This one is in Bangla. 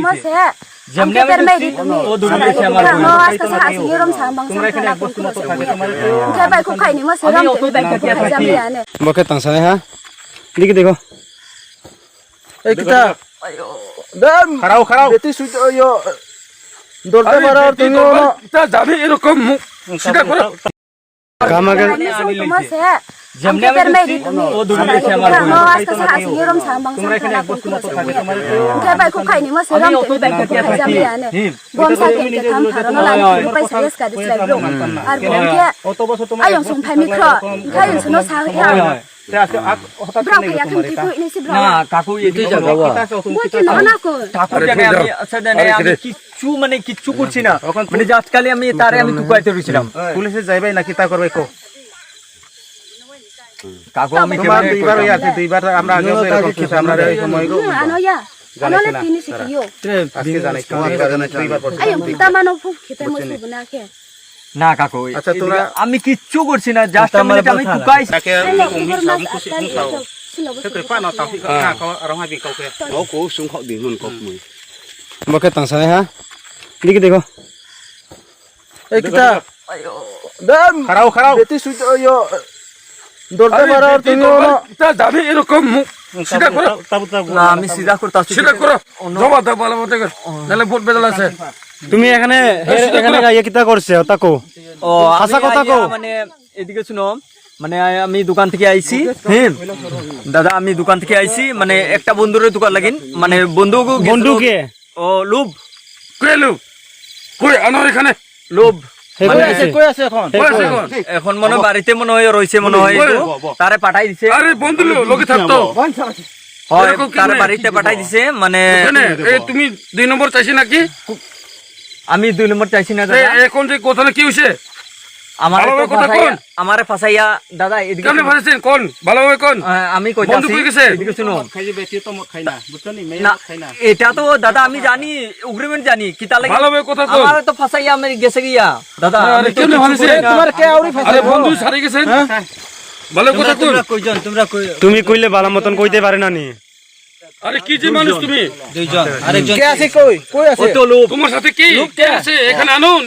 देखो কিচ্ছু মানে কিচ্ছু করছি না মানে আজকালে আমি তারে আমি টুকাইতে রইছিলাম পুলিশে যাইবাই না কিতা করবে কো কাকু আমি দুইবার হই আছে দুইবার আমরা আগে এরকম কিছু আমরা এই সময় গো আনোলে তিনি শিখিও আজকে জানাই তোমার কারণে দুইবার পড়ছে আই তা মানব খেতে মসু বনাকে না কাকু আচ্ছা তোরা আমি কিচ্ছু করছি না জাস্ট আমি টুকাইছি তাকে কমি সাম খুশি খুশাও thế pa nó tao thì có rong hai vị câu kia nó cố xuống họ đỉnh nguồn cốc mùi một cái tảng sáng ha देखो এই কিতা দাম খারাও খারাও বেটি সুই yo দরজা মারার তুমি তা যাবে এরকম সিধা করো না আমি সিধা করতাছি সিধা করো জমা দাও ভালো মতো কর নালে ভোট বেদল আছে তুমি এখানে গাইয়া কিতা করছে তাকো ও আশা কথা কো মানে এদিকে শুনো মানে আমি দোকান থেকে আইছি হ্যাঁ দাদা আমি দোকান থেকে আইছি মানে একটা বন্ধুর দোকান লাগিন মানে বন্ধু কে ও লোভ কই লোভ কই আনোর এখানে লোভ কই আছে এখন মনে বাড়িতে মনে হয় রইছে মনে হয় তারে পাঠাই দিছে আরে বন্ধু লোকে থাকতো হয় তারে বাড়িতে পাঠাই দিছে মানে এই তুমি 2 নম্বর চাইছি নাকি আমি 2 নম্বর চাইছি না দাদা এখন যে কথা কি হইছে আমারে ফাসাইয়া দাদা এদিকে কেমনে ফাসাইছেন কোন ভালোভাবে কোন আমি কইতাছি এদিকে শুনো খাইয়ে বেটি তো খাই না বুঝছো নি মেয়ে খাই না এটা তো দাদা আমি জানি এগ্রিমেন্ট জানি কি তা লাগে ভালোভাবে কথা কই আমারে তো ফাসাইয়া আমি গেছে গিয়া দাদা আরে কেমনে ফাসাইছেন তোমার কে আউরি ফাসাই আরে বন্ধু সারি গেছেন ভালো কথা কই তোমরা তুমি কইলে ভালো মতন কইতে পারে না নি আরে কি যে মানুষ তুমি দুইজন আরেকজন কে আছে কই আছে ও তো লোক তোমার সাথে কি কে আছে এখানে আনুন